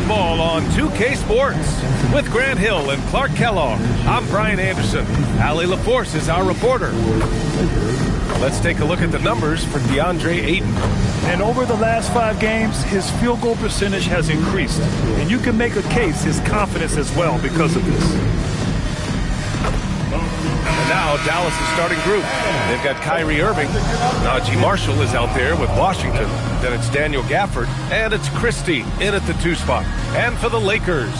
basketball on 2K Sports. With Grant Hill and Clark Kellogg, I'm Brian Anderson. Allie LaForce is our reporter. Let's take a look at the numbers for DeAndre Ayton. And over the last 5 games, his field goal percentage has increased. And you can make a case his confidence as well because of this. And now Dallas' starting group. They've got Kyrie Irving. Najee Marshall is out there with Washington. Then it's Daniel Gafford. And it's Christie in at the 2 spot. And for the Lakers,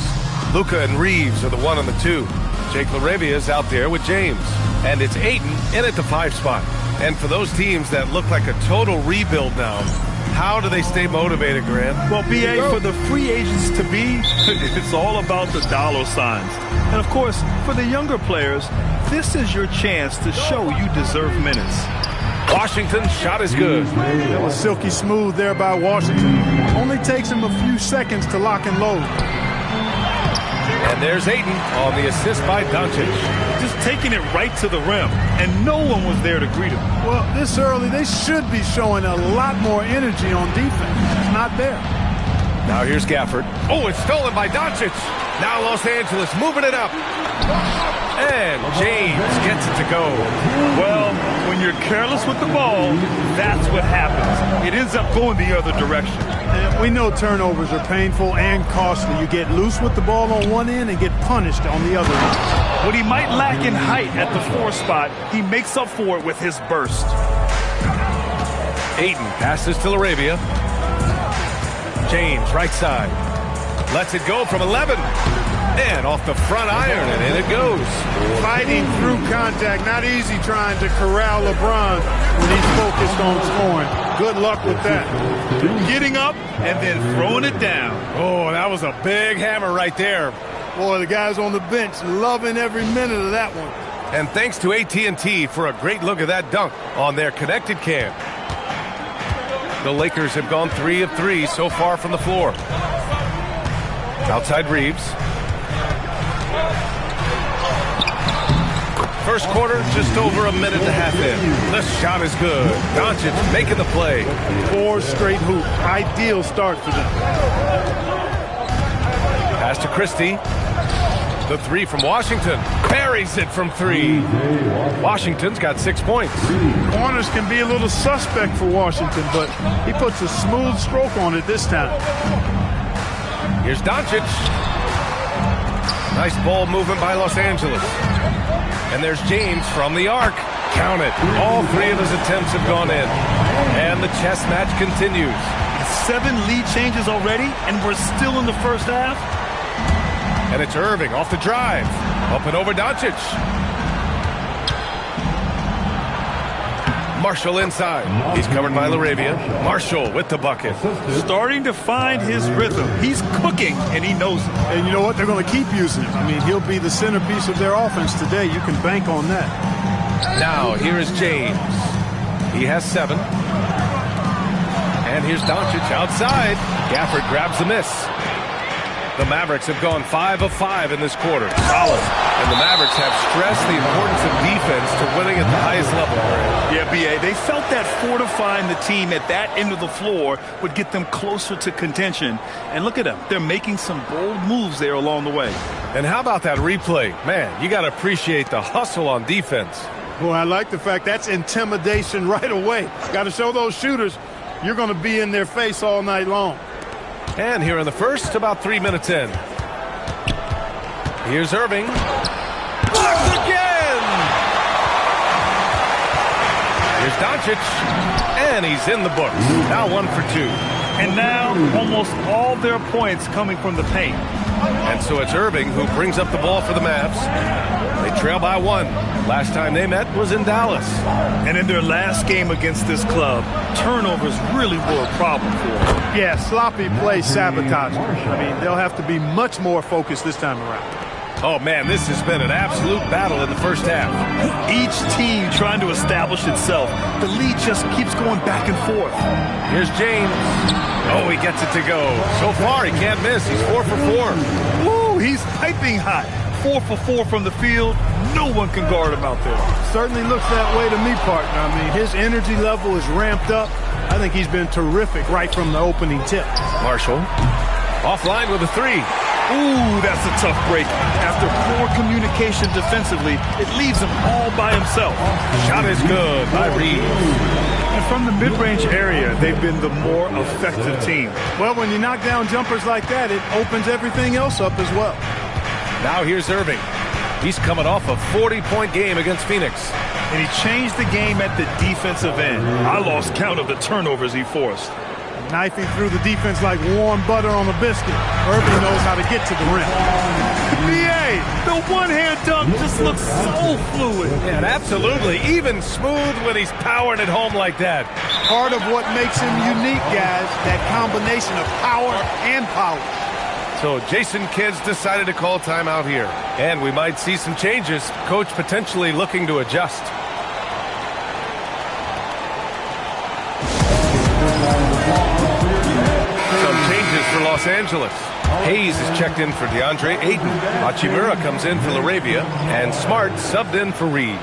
Luka and Reeves are the 1 and the 2. Jake LaRavia is out there with James. And it's Ayton in at the 5 spot. And for those teams that look like a total rebuild now, how do they stay motivated, Grant? Well, B.A., for the free agents to be, it's all about the dollar signs. And, of course, for the younger players, this is your chance to show you deserve minutes. Washington's shot is good. That was silky smooth there by Washington. Only takes him a few seconds to lock and load. And there's Ayton on the assist by Doncic. Just taking it right to the rim, and no one was there to greet him. Well, this early, they should be showing a lot more energy on defense. It's not there. Now here's Gafford. Oh, it's stolen by Doncic. Now Los Angeles moving it up. And James gets it to go. Well, when you're careless with the ball, that's what happens. It ends up going the other direction. And we know turnovers are painful and costly. You get loose with the ball on one end and get punished on the other end. What he might lack in height at the 4 spot, he makes up for it with his burst. Ayton passes to LaRavia. James, right side. Lets it go from 11. And off the front iron, and in it goes. Fighting through contact. Not easy trying to corral LeBron when he's focused on scoring. Good luck with that. Getting up and then throwing it down. Oh, that was a big hammer right there. Boy, the guys on the bench loving every minute of that one. And thanks to AT&T for a great look at that dunk on their connected cam. The Lakers have gone 3 of 3 so far from the floor. Outside Reeves. First quarter, just over a minute and a half in. The shot is good. Doncic making the play. 4 straight hoop. Ideal start for them. Pass to Christie. The 3 from Washington. Buries it from 3. Washington's got 6 points. Corners can be a little suspect for Washington, but he puts a smooth stroke on it this time. Here's Doncic. Nice ball movement by Los Angeles. And there's James from the arc. Count it. All 3 of his attempts have gone in. And the chess match continues. 7 lead changes already, and we're still in the first half. And it's Irving off the drive. Up and over Doncic. Marshall inside. He's covered by LaRavia. Marshall with the bucket. Starting to find his rhythm. He's cooking, and he knows it. And you know what? They're going to keep using him. I mean, he'll be the centerpiece of their offense today. You can bank on that. Now, here is James. He has 7. And here's Doncic outside. Gafford grabs the miss. The Mavericks have gone 5 of 5 in this quarter. Solid. And the Mavericks have stressed the importance of defense to winning at the highest level. Yeah, B.A., they felt that fortifying the team at that end of the floor would get them closer to contention. And look at them. They're making some bold moves there along the way. And how about that replay? Man, you got to appreciate the hustle on defense. Well, I like the fact that's intimidation right away. Got to show those shooters you're going to be in their face all night long. And here in the first, about 3 minutes in. Here's Irving. Blocked again! Here's Doncic. And he's in the books. Now 1 for 2. And now almost all their points coming from the paint. And so it's Irving who brings up the ball for the Mavs. They trail by 1. Last time they met was in Dallas. And in their last game against this club, turnovers really were a problem for them. Yeah, sloppy play sabotage. I mean, they'll have to be much more focused this time around. Oh, man, this has been an absolute battle in the first half. Each team trying to establish itself. The lead just keeps going back and forth. Here's James. Oh, he gets it to go. So far, he can't miss. He's 4 for 4. Woo, he's piping hot. 4 for 4 from the field. No one can guard him out there. Certainly looks that way to me, partner. I mean, his energy level is ramped up. I think he's been terrific right from the opening tip. Marshall Offline with a three. Ooh, that's a tough break. After poor communication defensively, it leaves him all by himself. Shot is good by Reeves. And from the mid-range area, they've been the more effective team. Well, when you knock down jumpers like that, it opens everything else up as well. Now here's Irving. He's coming off a 40-point game against Phoenix. And he changed the game at the defensive end. I lost count of the turnovers he forced. Knifing through the defense like warm butter on a biscuit. Irving knows how to get to the rim. BA, the one-hand dunk just looks so fluid. Yeah, absolutely. Even smooth when he's powering it home like that. Part of what makes him unique, guys, that combination of power and power. So Jason Kidd's decided to call timeout here. And we might see some changes. Coach potentially looking to adjust. Some changes for Los Angeles. Hayes is checked in for DeAndre Ayton. Hachimura comes in for LaRavia. And Smart subbed in for Reeves.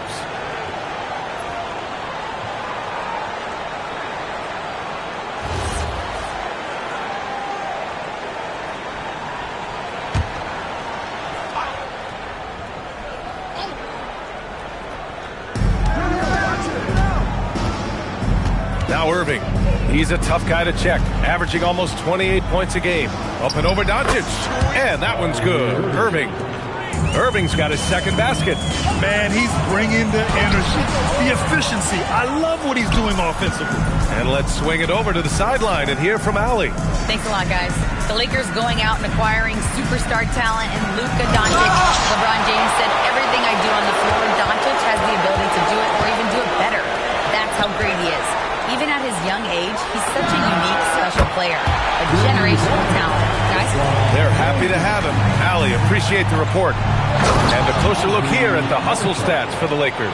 Now Irving. He's a tough guy to check, averaging almost 28 points a game. Up and over Doncic. And that one's good. Irving's got his second basket. Man, he's bringing the energy, the efficiency. I love what he's doing offensively. And let's swing it over to the sideline and hear from Allie. Thanks a lot, guys. The Lakers going out and acquiring superstar talent in Luka Doncic. LeBron James said, everything I do on the floor, Doncic has the ability to do it or even do it better. That's how great he is. Even at his young age, he's such a unique, special player. A generational talent. Guys? They're happy to have him. Allie, appreciate the report. And a closer look here at the hustle stats for the Lakers.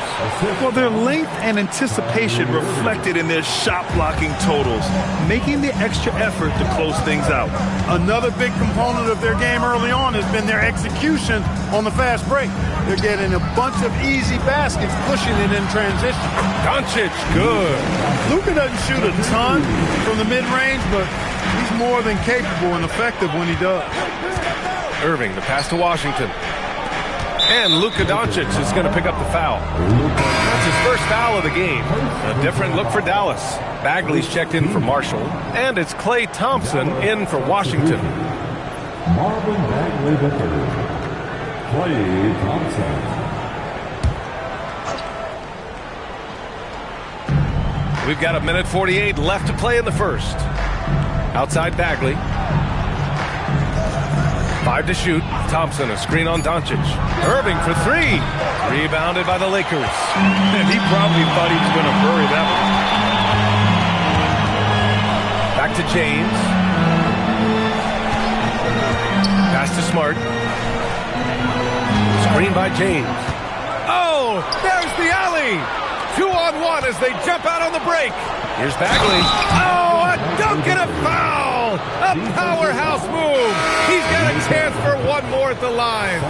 Well, their length and anticipation reflected in their shot blocking totals, making the extra effort to close things out. Another big component of their game early on has been their execution on the fast break. They're getting a bunch of easy baskets, pushing it in transition. Doncic, good. Luka doesn't shoot a ton from the mid-range, but he's more than capable and effective when he does. Irving, the pass to Washington. And Luka Doncic is going to pick up the foul. That's his first foul of the game. A different look for Dallas. Bagley's checked in for Marshall. And it's Klay Thompson in for Washington. Marvin Bagley III. Klay Thompson. We've got 1:48 left to play in the first. Outside Bagley. 5 to shoot. Thompson, a screen on Doncic. Irving for three. Rebounded by the Lakers. And he probably thought he was going to bury that one. Back to James. Pass to Smart. Screen by James. Oh, there's the alley. 2-on-1 as they jump out on the break. Here's Bagley. Oh, a dunk and a foul. A powerhouse move. He's got a chance for one more at the line.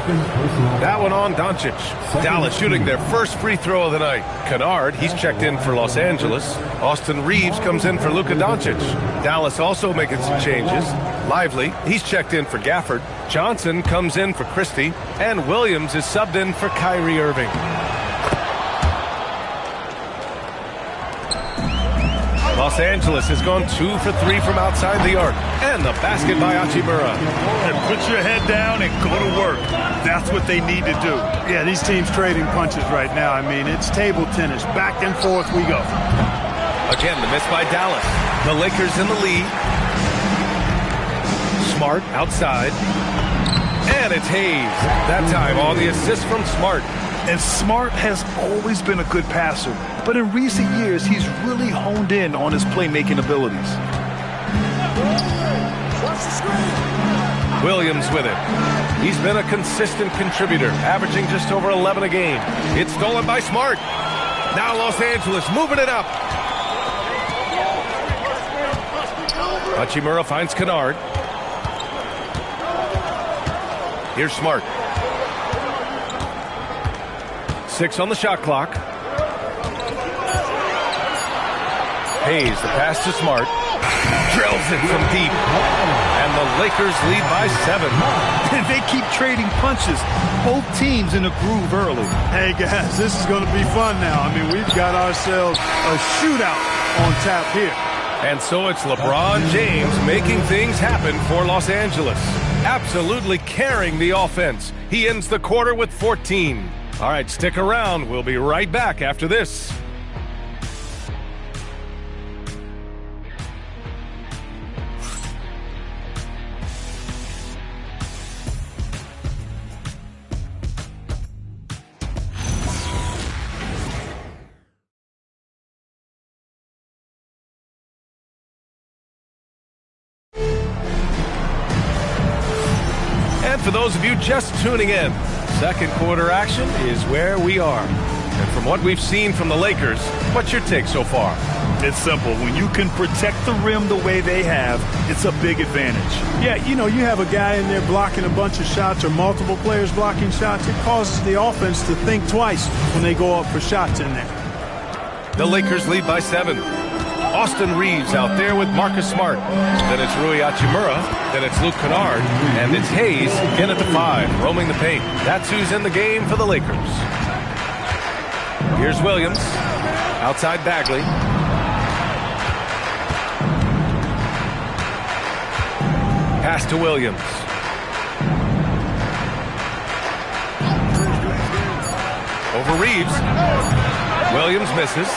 That one on Doncic. Dallas shooting their first free throw of the night. Kennard, he's checked in for Los Angeles. Austin Reeves comes in for Luka Doncic. Dallas also making some changes. Lively, he's checked in for Gafford. Johnson comes in for Christie. And Williams is subbed in for Kyrie Irving. Los Angeles has gone 2 for 3 from outside the arc. And the basket by Hachimura. And put your head down and go to work. That's what they need to do. Yeah, these teams trading punches right now. I mean, it's table tennis. Back and forth we go. Again, the miss by Dallas. The Lakers in the lead. Smart outside. And it's Hayes. That time on the assist from Smart. And Smart has always been a good passer, but in recent years, he's really honed in on his playmaking abilities. Williams with it. He's been a consistent contributor, averaging just over 11 a game. It's stolen by Smart. Now Los Angeles moving it up. Hachimura finds Kennard. Here's Smart. 6 on the shot clock. Hayes, the pass to Smart. Drills it from deep. And the Lakers lead by 7. And they keep trading punches. Both teams in a groove early. Hey, guys, this is going to be fun now. I mean, we've got ourselves a shootout on tap here. And so it's LeBron James making things happen for Los Angeles. Absolutely carrying the offense. He ends the quarter with 14. All right, stick around. We'll be right back after this. And for those of you just tuning in, second quarter action is where we are. And from what we've seen from the Lakers, what's your take so far? It's simple. When you can protect the rim the way they have, it's a big advantage. Yeah, you know, you have a guy in there blocking a bunch of shots or multiple players blocking shots. It causes the offense to think twice when they go up for shots in there. The Lakers lead by 7. Austin Reeves out there with Marcus Smart. Then it's Rui Hachimura. Then it's Luke Kennard. And it's Hayes in at the 5, roaming the paint. That's who's in the game for the Lakers. Here's Williams. Outside Bagley. Pass to Williams. Over Reeves. Williams misses.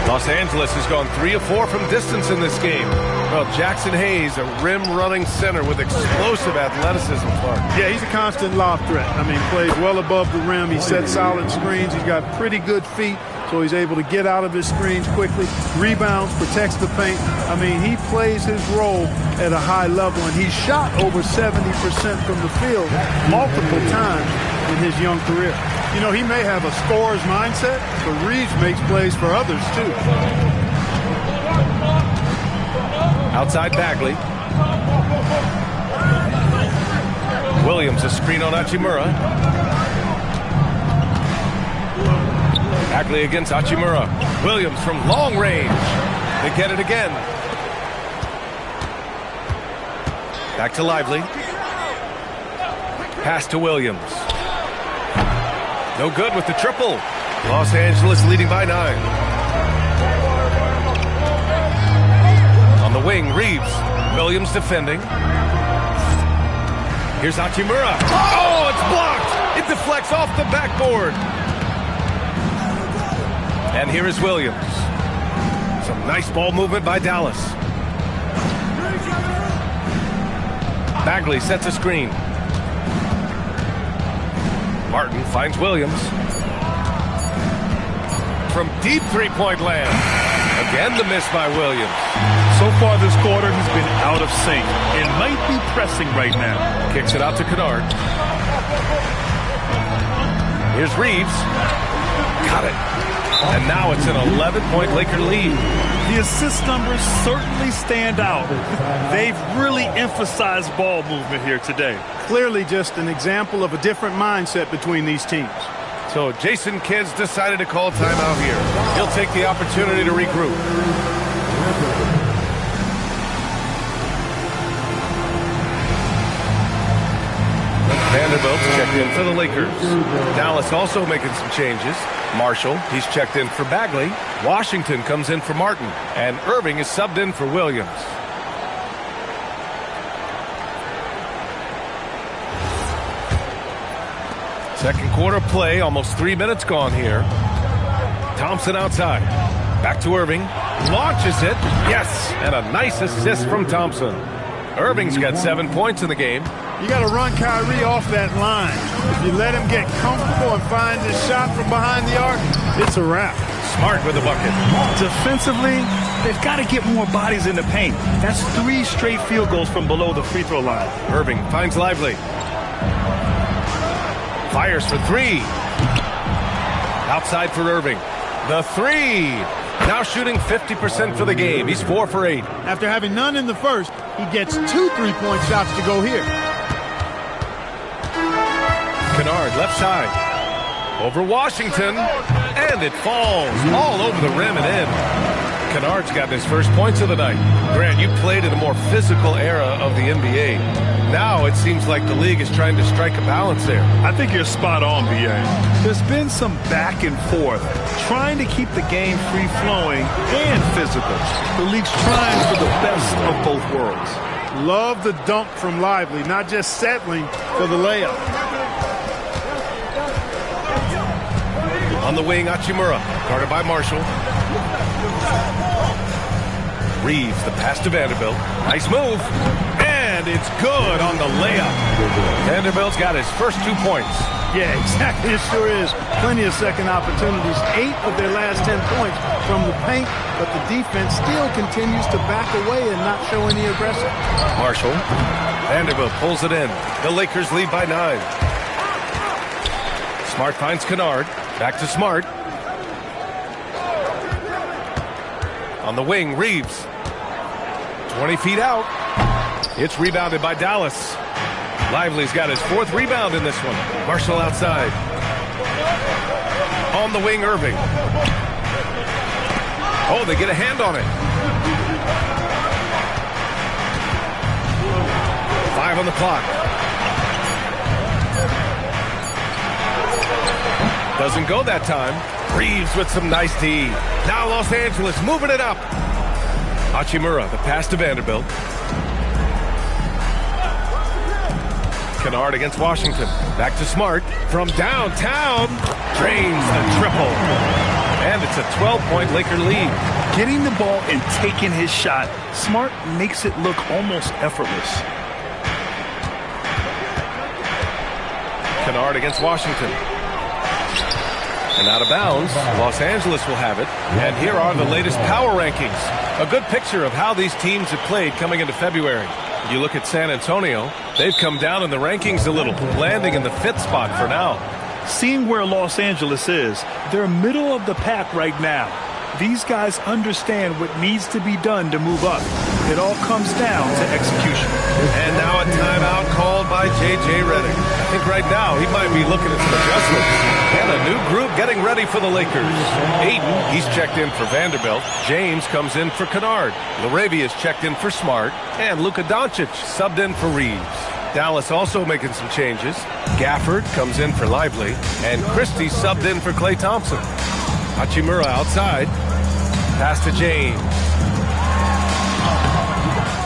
Los Angeles has gone 3 of 4 from distance in this game. Well, Jackson Hayes, a rim-running center with explosive athleticism, Clark. Yeah, he's a constant lob threat. I mean, plays well above the rim. He sets solid screens. He's got pretty good feet, so he's able to get out of his screens quickly, rebounds, protects the paint. I mean, he plays his role at a high level, and he's shot over 70% from the field multiple times in his young career. You know, he may have a scorer's mindset, but Reeves makes plays for others, too. Outside Bagley. Williams, a screen on Hachimura. Bagley against Hachimura. Williams from long range. They get it again. Back to Lively. Pass to Williams. No good with the triple. Los Angeles leading by 9. On the wing, Reeves. Williams defending. Here's Hachimura. Oh, it's blocked. It deflects off the backboard. And here is Williams. Some nice ball movement by Dallas. Bagley sets a screen. Martin finds Williams. From deep three-point land. Again the miss by Williams. So far this quarter, he's been out of sync and might be pressing right now. Kicks it out to Kennard. Here's Reeves. Got it. And now it's an 11-point Laker lead. The assist numbers certainly stand out. They've really emphasized ball movement here today. Clearly just an example of a different mindset between these teams. So Jason Kidd's decided to call timeout here. He'll take the opportunity to regroup. Vanderbilt's checked in for the Lakers. Dallas also making some changes. Marshall, he's checked in for Bagley. Washington comes in for Martin. And Irving is subbed in for Williams. Second quarter play, almost 3 minutes gone here. Thompson outside. Back to Irving. Launches it. Yes, and a nice assist from Thompson. Irving's got 7 points in the game. You got to run Kyrie off that line. If you let him get comfortable and find his shot from behind the arc, it's a wrap. Smart with the bucket. Defensively, they've got to get more bodies in the paint. That's 3 straight field goals from below the free throw line. Irving finds Lively. Fires for 3. Outside for Irving. The 3. Now shooting 50% for the game. He's 4 for 8. After having none in the first, he gets 2 3-point shots to go here. Kennard left side. Over Washington. And it falls all over the rim and in. Kennard's gotten his first points of the night. Grant, you played in a more physical era of the NBA. Now it seems like the league is trying to strike a balance there. I think you're spot on, B.A. There's been some back and forth, trying to keep the game free-flowing and physical. The league's trying for the best of both worlds. Love the dunk from Lively, not just settling for the layup. On the wing, Hachimura, guarded by Marshall. Reeves, the pass to Vanderbilt. Nice move. And it's good on the layup. Vanderbilt's got his first 2 points. Yeah, exactly. It sure is. Plenty of second opportunities. 8 of their last 10 points from the paint, but the defense still continues to back away and not show any aggression. Marshall. Vanderbilt pulls it in. The Lakers lead by 9. Smart finds Kennard. Back to Smart. On the wing, Reeves. 20 feet out. It's rebounded by Dallas. Lively's got his 4th rebound in this one. Marshall outside. On the wing, Irving. Oh, they get a hand on it. 5 on the clock. Doesn't go that time. Reeves with some nice D. Now Los Angeles moving it up. Hachimura, the pass to Vanderbilt. Kennard against Washington. Back to Smart. From downtown. Drains the triple. And it's a 12-point Laker lead. Getting the ball and taking his shot, Smart makes it look almost effortless. Kennard against Washington. And out of bounds, Los Angeles will have it. And here are the latest power rankings. A good picture of how these teams have played coming into February. You look at San Antonio, they've come down in the rankings a little, landing in the 5th spot for now. Seeing where Los Angeles is, they're middle of the pack right now. These guys understand what needs to be done to move up. It all comes down to execution. And now a timeout called by J.J. Redick. I think right now he might be looking at some adjustments. And a new group getting ready for the Lakers. Aiden, he's checked in for Vanderbilt. James comes in for Kennard. Laravia's checked in for Smart. And Luka Doncic subbed in for Reeves. Dallas also making some changes. Gafford comes in for Lively. And Christie subbed in for Klay Thompson. Hachimura outside. Pass to James.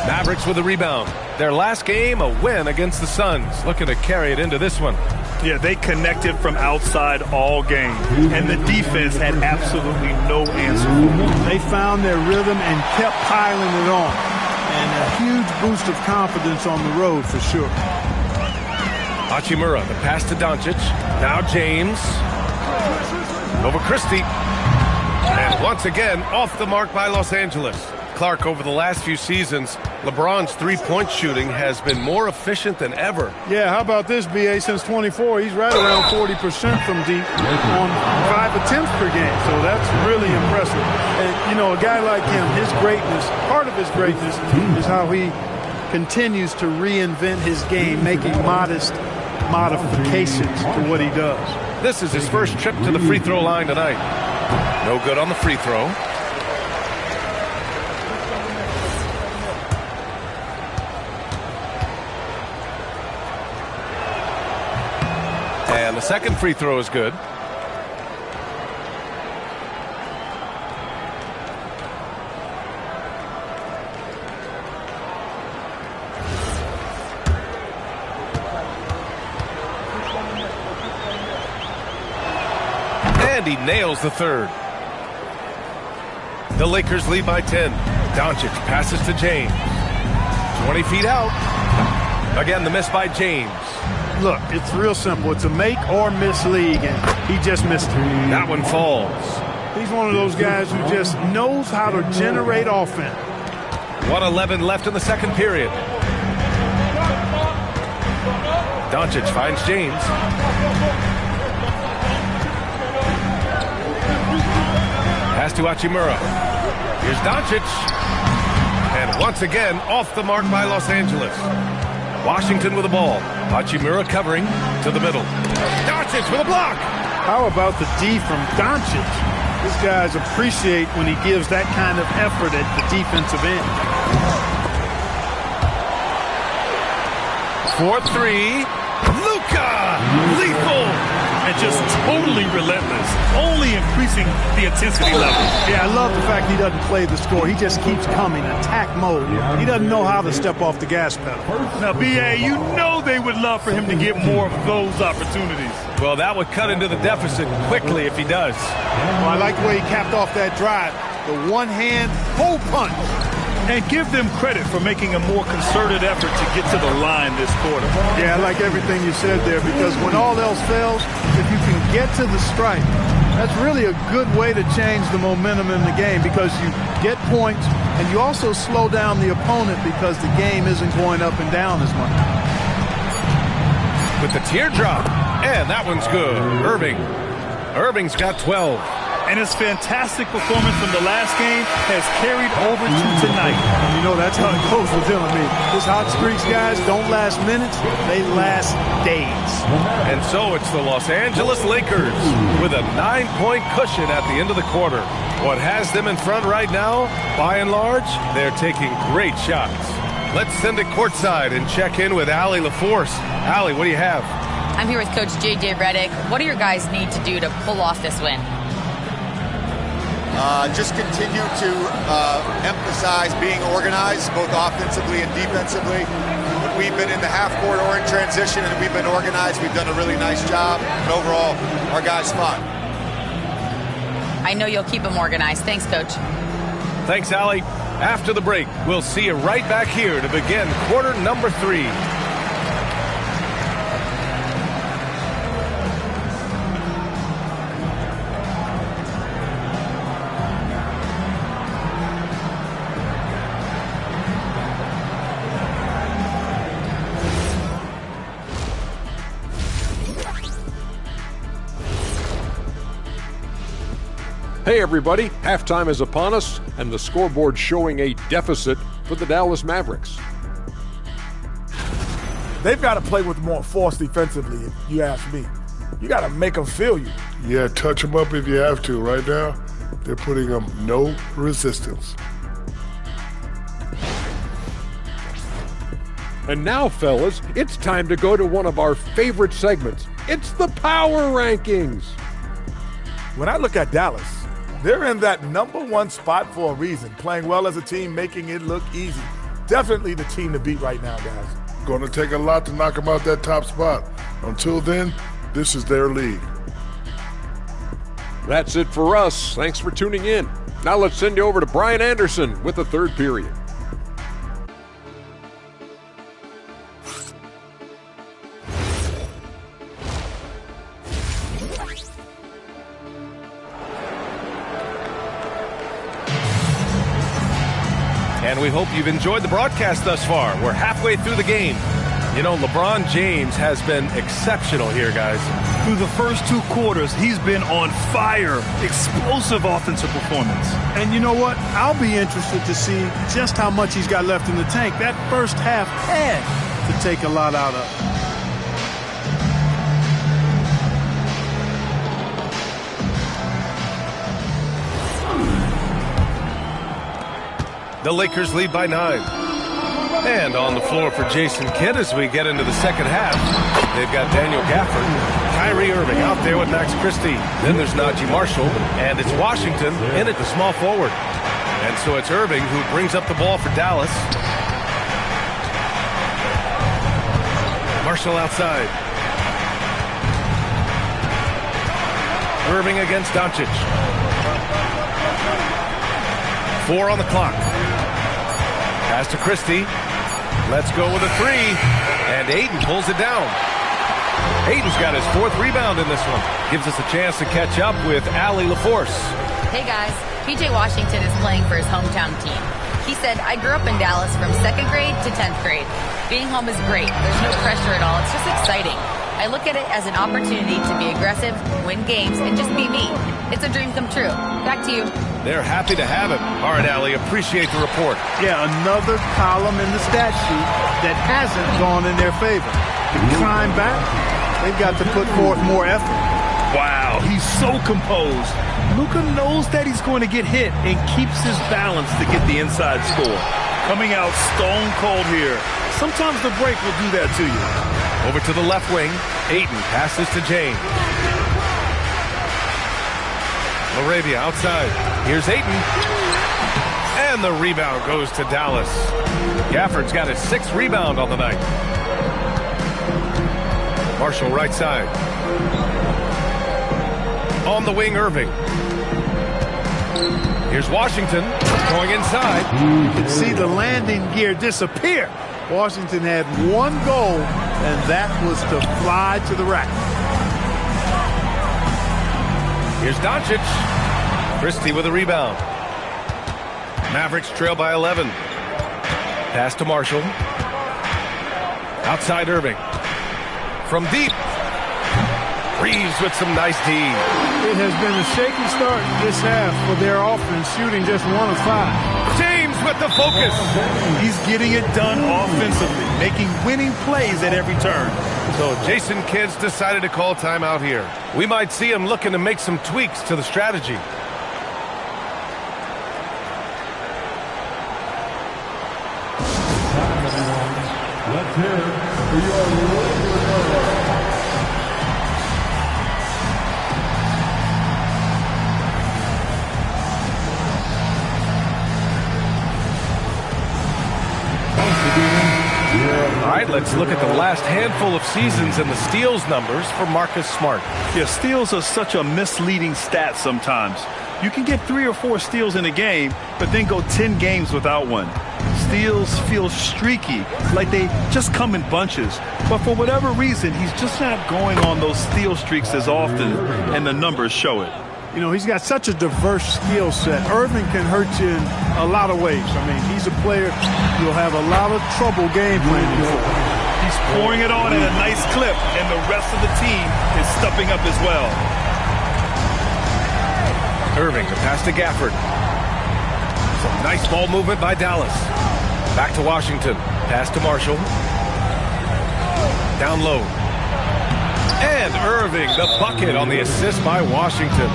Mavericks with a rebound. Their last game, a win against the Suns. Looking to carry it into this one. Yeah, they connected from outside all game. And the defense had absolutely no answer. They found their rhythm and kept piling it on. And a huge boost of confidence on the road for sure. Hachimura, the pass to Doncic. Now James. Over Christie. And once again, off the mark by Los Angeles. Clark, over the last few seasons, LeBron's three-point shooting has been more efficient than ever. Yeah, how about this, B.A.? Since 24, he's right around 40% from deep on 5 attempts per game. So that's really impressive. And, you know, a guy like him, his greatness, part of his greatness is how he continues to reinvent his game, making modest modifications to what he does. This is his first trip to the free throw line tonight. No good on the free throw. And the second free throw is good. And he nails the third. The Lakers lead by 10. Doncic passes to James. 20 feet out. Again, the miss by James. Look, it's real simple. It's a make or miss league, and he just missed it. That one falls. He's one of those guys who just knows how to generate offense. 1:11 left in the second period. Doncic finds James. Pass to Hachimura. Here's Doncic. And once again, off the mark by Los Angeles. Washington with the ball. Hachimura covering to the middle. Doncic with a block. How about the D from Doncic? These guys appreciate when he gives that kind of effort at the defensive end. 4-3. Luka! Lethal! And just totally relentless, only increasing the intensity level. Yeah, I love the fact he doesn't play the score. He just keeps coming, attack mode. He doesn't know how to step off the gas pedal. Now, B.A., you know they would love for him to get more of those opportunities. Well, that would cut into the deficit quickly if he does. Well, I like the way he capped off that drive. The one-hand hole punch. And give them credit for making a more concerted effort to get to the line this quarter. Yeah, I like everything you said there, because when all else fails, if you can get to the stripe, that's really a good way to change the momentum in the game, because you get points and you also slow down the opponent because the game isn't going up and down as much. With the teardrop, and that one's good. Irving's got 12. And his fantastic performance from the last game has carried over to tonight. And you know, that's how it goes with him. I mean, his hot streaks, guys, don't last minutes. They last days. And so it's the Los Angeles Lakers with a 9-point cushion at the end of the quarter. What has them in front right now, by and large, they're taking great shots. Let's send it courtside and check in with Allie LaForce. Allie, what do you have? I'm here with Coach J.J. Redick. What do your guys need to do to pull off this win? Just continue to emphasize being organized, both offensively and defensively. When we've been in the half-court or in transition and we've been organized, we've done a really nice job. And overall, our guys fun. I know you'll keep them organized. Thanks, Coach. Thanks, Allie. After the break, we'll see you right back here to begin quarter number 3. Hey everybody, halftime is upon us and the scoreboard showing a deficit for the Dallas Mavericks. They've got to play with more force defensively, if you ask me. You got to make them feel you. Yeah, touch them up if you have to. Right now, they're putting them no resistance. And now, fellas, it's time to go to one of our favorite segments. It's the Power Rankings. When I look at Dallas, they're in that #1 spot for a reason, playing well as a team, making it look easy. Definitely the team to beat right now, guys. Going to take a lot to knock them out that top spot. Until then, this is their league. That's it for us. Thanks for tuning in. Now let's send you over to Brian Anderson with the third period. And we hope you've enjoyed the broadcast thus far. We're halfway through the game. You know, LeBron James has been exceptional here, guys. Through the first 2 quarters, he's been on fire. Explosive offensive performance. And you know what? I'll be interested to see just how much he's got left in the tank. That first half had to take a lot out of it. The Lakers lead by 9. And on the floor for Jason Kidd as we get into the second half. They've got Daniel Gafford, Kyrie Irving out there with Max Christie. Then there's Najee Marshall, and it's Washington in at the small forward. And so it's Irving who brings up the ball for Dallas. Marshall outside. Irving against Doncic. 4 on the clock. Pass to Christie. Let's go with a 3. And Ayton pulls it down. Ayton's got his 4th rebound in this one. Gives us a chance to catch up with Allie LaForce. Hey guys, PJ Washington is playing for his hometown team. He said, I grew up in Dallas from 2nd grade to 10th grade. Being home is great. There's no pressure at all. It's just exciting. I look at it as an opportunity to be aggressive, win games, and just be me. It's a dream come true. Back to you. They're happy to have it. All right, Allie, appreciate the report. Yeah, another column in the stat sheet that hasn't gone in their favor. To climb back, they've got to put forth more effort. Wow, he's so composed. Luka knows that he's going to get hit and keeps his balance to get the inside score. Coming out stone cold here. Sometimes the break will do that to you. Over to the left wing. Ayton passes to James. Laravia outside. Here's Ayton. And the rebound goes to Dallas. Gafford's got his 6th rebound on the night. Marshall right side. On the wing, Irving. Here's Washington going inside. You can see the landing gear disappear. Washington had one goal, and that was to fly to the rack. Here's Doncic. Christie with a rebound. Mavericks trail by 11. Pass to Marshall. Outside Irving. From deep. Reeves with some nice D. It has been a shaky start this half for their offense, shooting just 1 of 5. James with the focus. He's getting it done offensively, making winning plays at every turn. So Jason Kidd's decided to call timeout here. We might see him looking to make some tweaks to the strategy. Let's hear it for your Lakers. All right, let's look at the last handful of seasons and the steals numbers for Marcus Smart. Yeah, steals are such a misleading stat sometimes. You can get 3 or 4 steals in a game, but then go 10 games without one. Steals feel streaky, like they just come in bunches. But for whatever reason, he's just not going on those steal streaks as often, and the numbers show it. You know, he's got such a diverse skill set. Irving can hurt you in a lot of ways. I mean, he's a player you'll have a lot of trouble game planning for. He's pouring it on at a nice clip, and the rest of the team is stepping up as well. Irving, the pass to Gafford. Some nice ball movement by Dallas. Back to Washington. Pass to Marshall. Down low. And Irving, the bucket on the assist by Washington.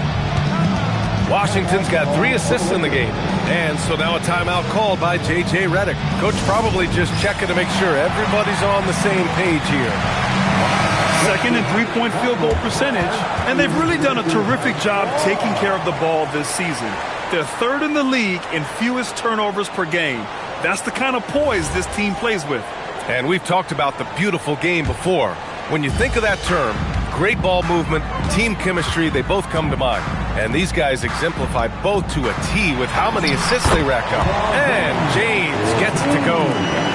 Washington's got 3 assists in the game. And so now a timeout called by J.J. Redick. Coach probably just checking to make sure everybody's on the same page here. Second and 3-point field goal percentage. And they've really done a terrific job taking care of the ball this season. They're 3rd in the league in fewest turnovers per game. That's the kind of poise this team plays with. And we've talked about the beautiful game before. When you think of that term, great ball movement, team chemistry, they both come to mind. And these guys exemplify both to a T with how many assists they rack up. And James gets it to go.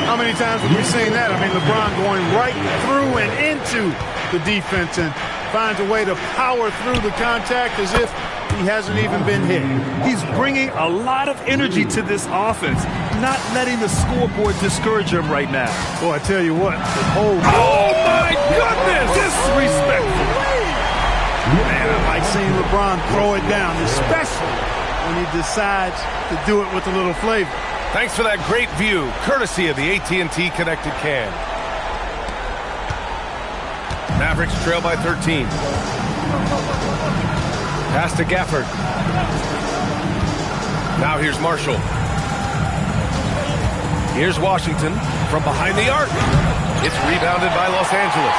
How many times have we seen that? I mean, LeBron going right through and into the defense and finds a way to power through the contact as if he hasn't even been hit. He's bringing a lot of energy to this offense, not letting the scoreboard discourage him right now. Boy, I tell you what, oh my goodness! Disrespectful. Man, I like seeing LeBron throw it down, especially when he decides to do it with a little flavor. Thanks for that great view, courtesy of the AT&T Connected Can. Mavericks trail by 13. Pass to Gafford. Now here's Marshall. Here's Washington from behind the arc. It's rebounded by Los Angeles.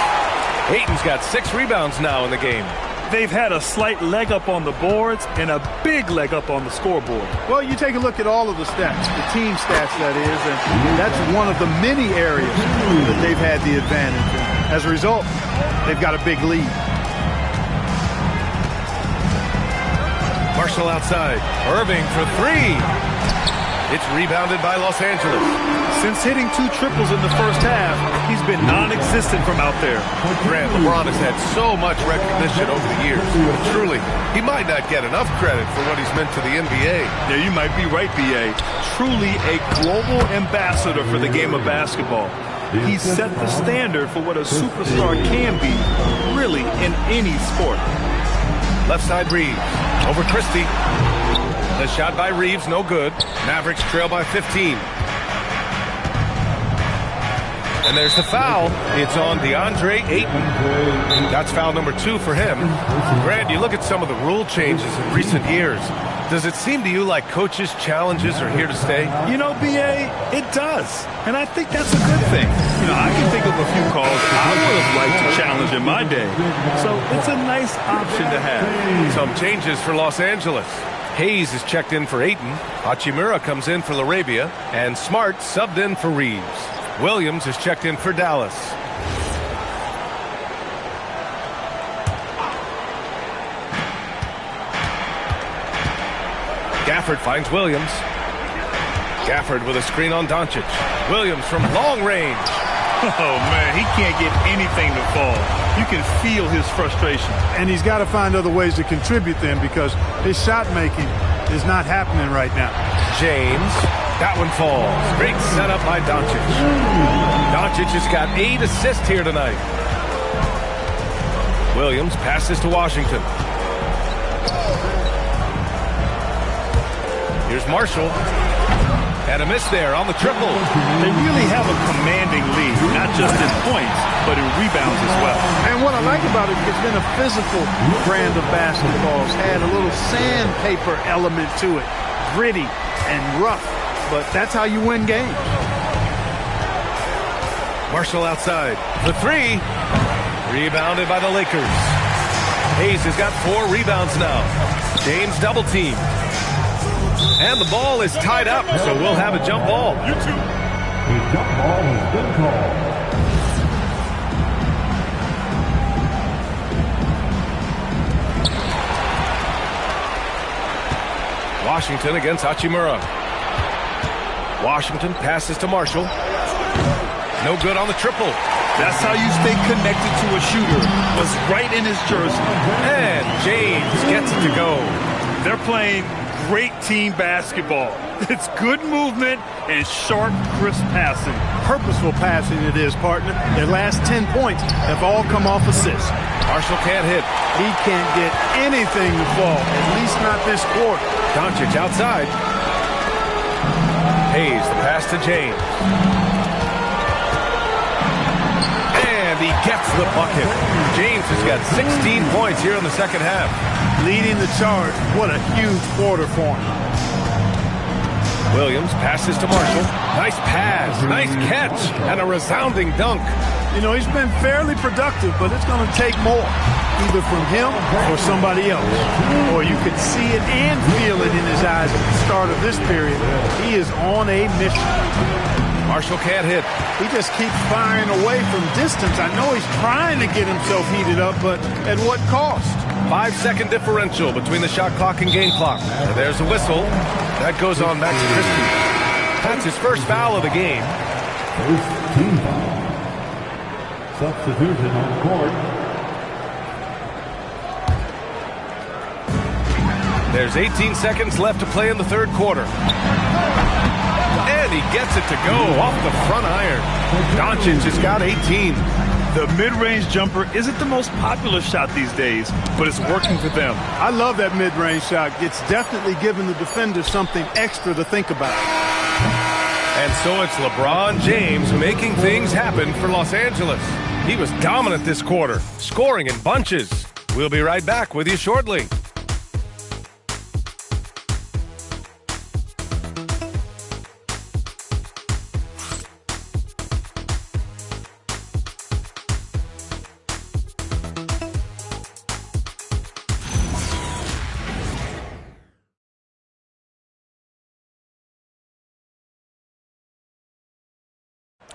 Ayton's got 6 rebounds now in the game. They've had a slight leg up on the boards and a big leg up on the scoreboard. Well, you take a look at all of the stats, the team stats that is, and that's one of the many areas that they've had the advantage. And as a result, they've got a big lead. Marshall outside. Irving for 3. It's rebounded by Los Angeles. Since hitting 2 triples in the first half, he's been non-existent from out there. Grant, LeBron has had so much recognition over the years. Truly, he might not get enough credit for what he's meant to the NBA. Yeah, you might be right, B.A. Truly a global ambassador for the game of basketball. He set the standard for what a superstar can be, really, in any sport. Left side Reeves. Over Christie. The shot by Reeves, no good. Mavericks trail by 15. And there's the foul. It's on DeAndre Ayton. That's foul number 2 for him. Grant, you look at some of the rule changes in recent years. Does it seem to you like coaches' challenges are here to stay? You know, B.A., it does. And I think that's a good thing. You know, I can think of a few calls I would have liked to challenge in my day. So it's a nice option to have. Some changes for Los Angeles. Hayes is checked in for Ayton. Hachimura comes in for LaRavia. And Smart subbed in for Reeves. Williams is checked in for Dallas. Gafford finds Williams. Gafford with a screen on Doncic. Williams from long range. Oh, man, he can't get anything to fall. You can feel his frustration. And he's got to find other ways to contribute then, because his shot making is not happening right now. James. That one falls. Great setup by Doncic. Doncic has got 8 assists here tonight. Williams passes to Washington. Here's Marshall. And a miss there on the triple. They really have a commanding lead, not just in points, but in rebounds as well. And what I like about it, it's been a physical brand of basketball. It's had a little sandpaper element to it. Gritty and rough. But that's how you win games. Marshall outside. The 3. Rebounded by the Lakers. Hayes has got 4 rebounds now. James double team. And the ball is tied up, so we'll have a jump ball. A jump ball has been called. Washington against Hachimura. Washington passes to Marshall. No good on the triple. That's how you stay connected to a shooter. Was right in his jersey. And James gets it to go. They're playing great team basketball. It's good movement and sharp, crisp passing. Purposeful passing it is, partner. Their last 10 points have all come off assists. Marshall can't hit. He can't get anything to fall, at least not this quarter. Doncic outside. Hayes, the pass to James. And he gets the bucket. James has got 16 points here in the second half. Leading the charge. What a huge quarter for him. Williams passes to Marshall. Nice pass, nice catch, and a resounding dunk. You know, he's been fairly productive, but it's going to take more, either from him or somebody else. Or you could see it and feel it in his eyes at the start of this period. He is on a mission. Marshall can't hit. He just keeps firing away from distance. I know he's trying to get himself heated up, but at what cost? 5-second differential between the shot clock and game clock. And there's a whistle. That goes on Max Christie. That's his first foul of the game. First team foul. Substitution on court. There's 18 seconds left to play in the third quarter. And he gets it to go off the front iron. Doncic has got 18. The mid-range jumper isn't the most popular shot these days, but it's working for them. I love that mid-range shot. It's definitely giving the defender something extra to think about. And so it's LeBron James making things happen for Los Angeles. He was dominant this quarter, scoring in bunches. We'll be right back with you shortly.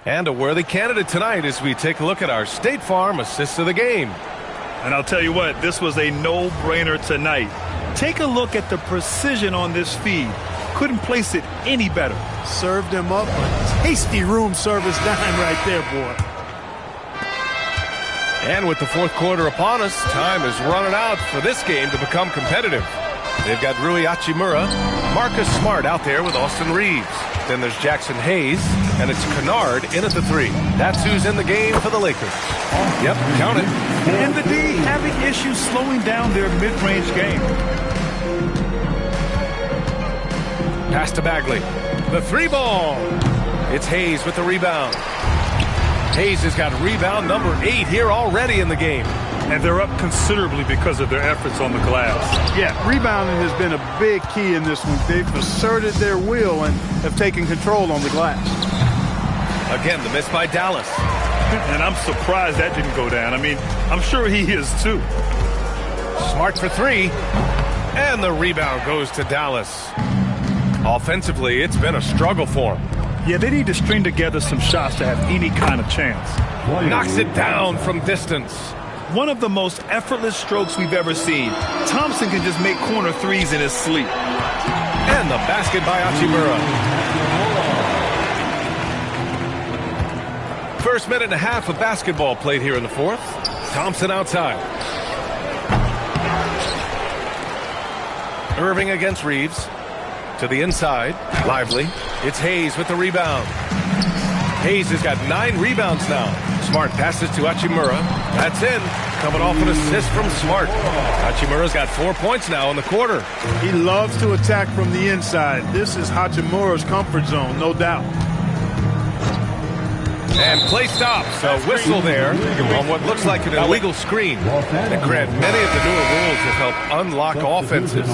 And a worthy candidate tonight as we take a look at our State Farm assist of the game. And I'll tell you what, this was a no-brainer tonight. Take a look at the precision on this feed. Couldn't place it any better. Served him up a tasty room service dime right there, boy. And with the fourth quarter upon us, time is running out for this game to become competitive. They've got Rui Hachimura, Marcus Smart out there with Austin Reeves. Then there's Jackson Hayes, and it's Kennard in at the 3. That's who's in the game for the Lakers. Yep, count it. And the D having issues slowing down their mid-range game. Pass to Bagley. The 3 ball. It's Hayes with the rebound. Hayes has got rebound number 8 here already in the game. And they're up considerably because of their efforts on the glass. Yeah, rebounding has been a big key in this one. They've asserted their will and have taken control on the glass. Again, the miss by Dallas. And I'm surprised that didn't go down. I mean, I'm sure he is too. Smart for 3. And the rebound goes to Dallas. Offensively, it's been a struggle for him. Yeah, they need to string together some shots to have any kind of chance. Knocks it down from distance. One of the most effortless strokes we've ever seen. Thompson can just make corner threes in his sleep. And the basket by Hachimura. First minute and a half of basketball played here in the fourth. Thompson outside. Irving against Reeves. To the inside. Lively. It's Hayes with the rebound. Hayes has got 9 rebounds now. Smart passes to Hachimura. That's in. Coming off an assist from Smart. Hachimura's got 4 points now in the quarter. He loves to attack from the inside. This is Hachimura's comfort zone, no doubt. And play stops. A whistle there on what looks like an illegal screen. And Grant, many of the newer rules have helped unlock offenses.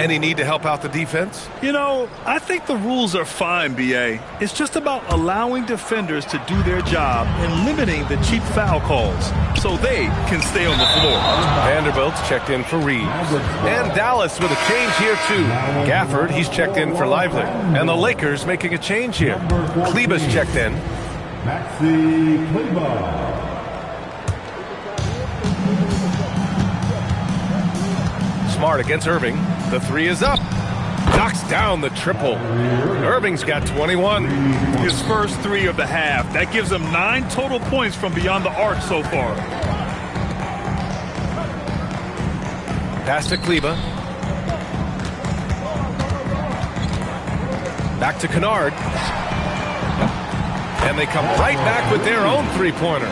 Any need to help out the defense? You know, I think the rules are fine, B.A. It's just about allowing defenders to do their job and limiting the cheap foul calls so they can stay on the floor. Vanderbilt's checked in for Reeves. And Dallas with a change here, too. Gafford, he's checked in for Lively. And the Lakers making a change here. Kleba's checked in. Maxi Kleba. Smart against Irving. The 3 is up. Knocks down the triple. Irving's got 21. His first 3 of the half. That gives him 9 total points from beyond the arc so far. Pass to Kleba. Back to Kennard. And they come right back with their own three-pointer.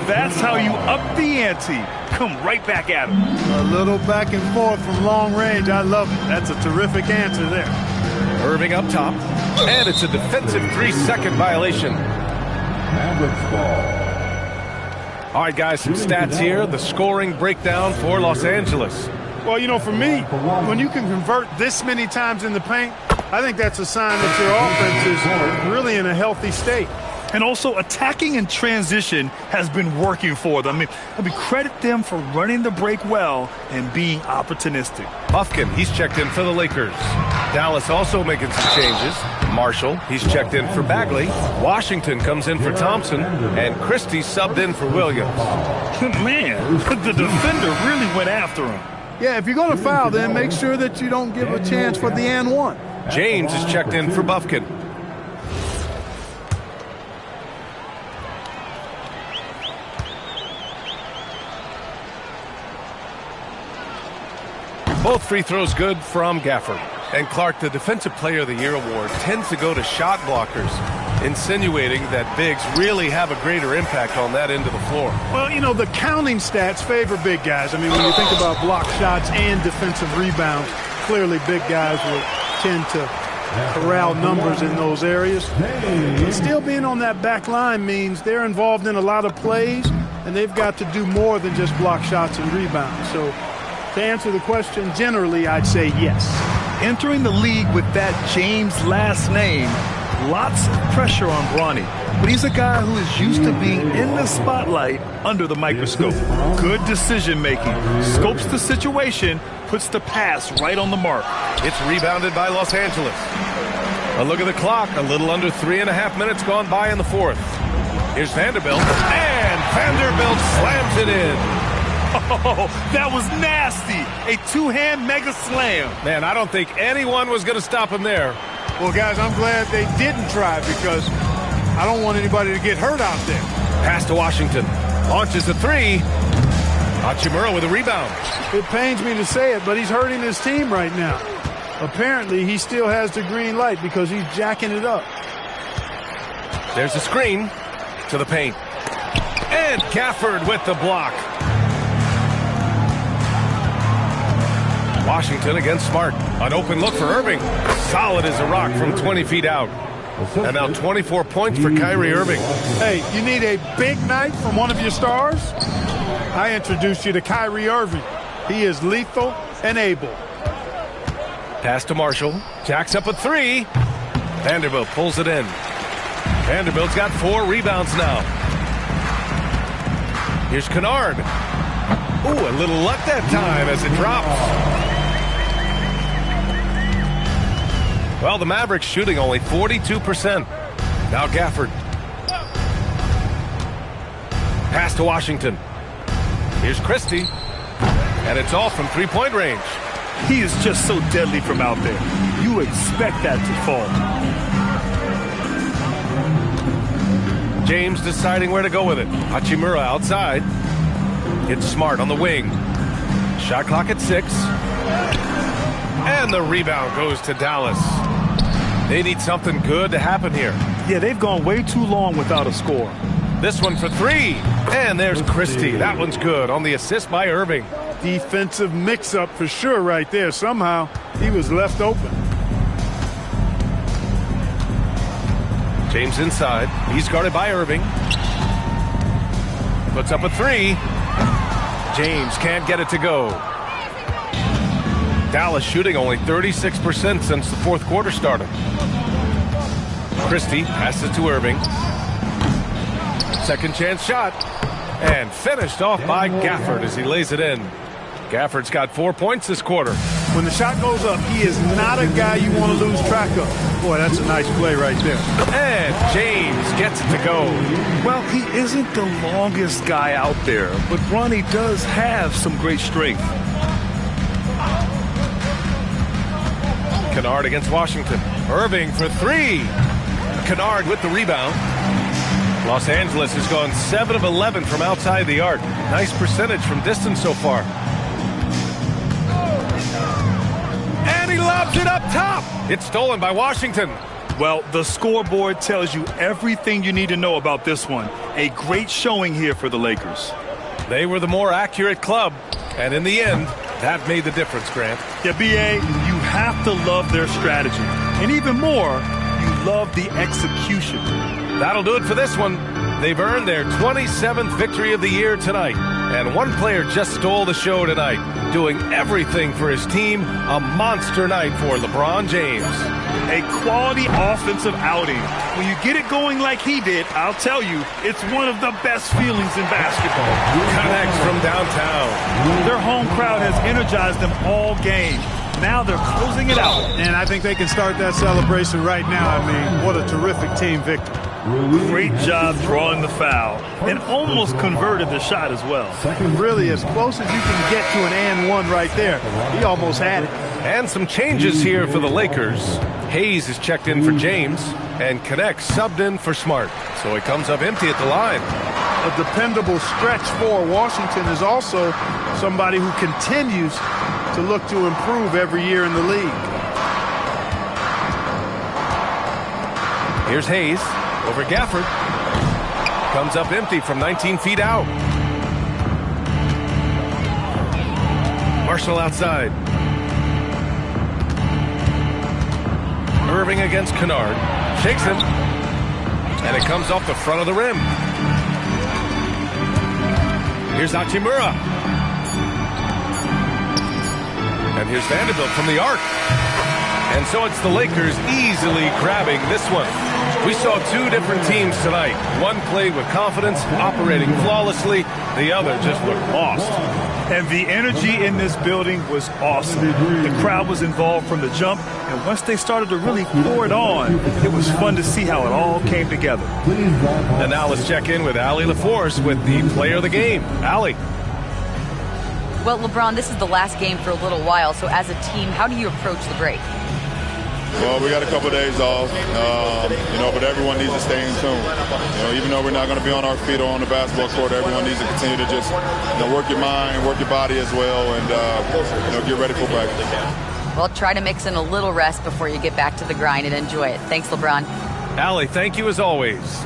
That's how you up the ante. Come right back at him. A little back and forth from long range. I love it. That's a terrific answer there. Irving up top. And it's a defensive 3-second violation. Mavericks ball. All right, guys, some stats here. The scoring breakdown for Los Angeles. Well, you know, for me, when you can convert this many times in the paint, I think that's a sign that your offense is really in a healthy state. And also, attacking in transition has been working for them. I mean, credit them for running the break well and being opportunistic. Bufkin, he's checked in for the Lakers. Dallas also making some changes. Marshall, he's checked in for Bagley. Washington comes in for Thompson. And Christie subbed in for Williams. Man, the defender really went after him. Yeah, if you're going to foul, then make sure that you don't give a chance for the and one. James is checked in for Bufkin. Both free throws good from Gafford. And Clark, the Defensive Player of the Year award tends to go to shot blockers, insinuating that bigs really have a greater impact on that end of the floor. Well, you know, the counting stats favor big guys. I mean, when you think about block shots and defensive rebounds, clearly big guys will tend to corral numbers in those areas. But still being on that back line means they're involved in a lot of plays, and they've got to do more than just block shots and rebounds. So to answer the question, generally, I'd say yes. Entering the league with that James last name, lots of pressure on Bronny. But he's a guy who is used to being in the spotlight under the microscope. Good decision-making. Scopes the situation, puts the pass right on the mark. It's rebounded by Los Angeles. A look at the clock. A little under 3.5 minutes gone by in the fourth. Here's Vanderbilt. And Vanderbilt slams it in. Oh, that was nasty. A two-hand mega slam. Man, I don't think anyone was going to stop him there. Well, guys, I'm glad they didn't try because I don't want anybody to get hurt out there. Pass to Washington. Launches a 3. Hachimura with a rebound. It pains me to say it, but he's hurting his team right now. Apparently, he still has the green light because he's jacking it up. There's a screen to the paint. And Gafford with the block. Washington against Smart. An open look for Irving. Solid as a rock from 20 feet out. And now 24 points for Kyrie Irving. Hey, you need a big night from one of your stars? I introduced you to Kyrie Irving. He is lethal and able. Pass to Marshall. Jacks up a three. Vanderbilt pulls it in. Vanderbilt's got 4 rebounds now. Here's Kennard. Ooh, a little luck that time as it drops. Well, the Mavericks shooting only 42%. Now Gafford. Pass to Washington. Here's Christie. And it's off from three-point range. He is just so deadly from out there. You expect that to fall. James deciding where to go with it. Hachimura outside. It's Smart on the wing. Shot clock at 6. And the rebound goes to Dallas. They need something good to happen here. Yeah, they've gone way too long without a score. This one for 3. And there's Christie. That one's good on the assist by Irving. Defensive mix-up for sure right there. Somehow he was left open. James inside. He's guarded by Irving. Puts up a 3. James can't get it to go. Dallas shooting only 36% since the fourth quarter started. Christie passes to Irving. Second chance shot. And finished off by Gafford as he lays it in. Gafford's got 4 points this quarter. When the shot goes up, he is not a guy you want to lose track of. Boy, that's a nice play right there. And James gets it to go. Well, he isn't the longest guy out there, but Ronnie does have some great strength. Kennard against Washington. Irving for 3. Kennard with the rebound. Los Angeles has gone 7 of 11 from outside the arc. Nice percentage from distance so far. And he lobs it up top. It's stolen by Washington. Well, the scoreboard tells you everything you need to know about this one. A great showing here for the Lakers. They were the more accurate club. And in the end, that made the difference, Grant. Yeah, B.A., you have to love their strategy. And even more, you love the execution. That'll do it for this one. They've earned their 27th victory of the year tonight. And one player just stole the show tonight, doing everything for his team. A monster night for LeBron James. A quality offensive outing. When you get it going like he did, I'll tell you, it's one of the best feelings in basketball. Connects from downtown. Their home crowd has energized them all game. Now they're closing it out. And I think they can start that celebration right now. I mean, what a terrific team victory. Great job drawing the foul and almost converted the shot as well. Really, as close as you can get to an and one right there. He almost had it. And some changes here for the Lakers. Hayes is checked in for James, and Connect subbed in for Smart. So he comes up empty at the line. A dependable stretch for Washington is also somebody who continues to look to improve every year in the league. Here's Hayes over Gafford. Comes up empty from 19 feet out. Marshall outside. Irving against Kennard. Shakes him. And it comes off the front of the rim. Here's Hachimura. And here's Vanderbilt from the arc. And so it's the Lakers easily grabbing this one. We saw 2 different teams tonight. One played with confidence, operating flawlessly. The other just looked lost. And the energy in this building was awesome. The crowd was involved from the jump, and once they started to really pour it on, it was fun to see how it all came together. And now let's check in with Allie LaForce with the player of the game. Allie. Well, LeBron, this is the last game for a little while, so as a team, how do you approach the break? Well, we got a couple of days off, but everyone needs to stay in tune. Even though we're not going to be on our feet or on the basketball court, everyone needs to continue to just work your mind, work your body as well, and get ready for practice. Well, try to mix in a little rest before you get back to the grind and enjoy it. Thanks, LeBron. Allie, thank you as always.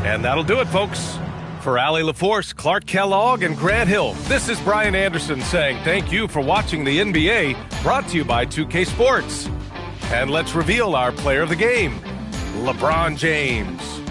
And that'll do it, folks. For Allie LaForce, Clark Kellogg, and Grant Hill, this is Brian Anderson saying thank you for watching the NBA, brought to you by 2K Sports. And let's reveal our player of the game. LeBron James.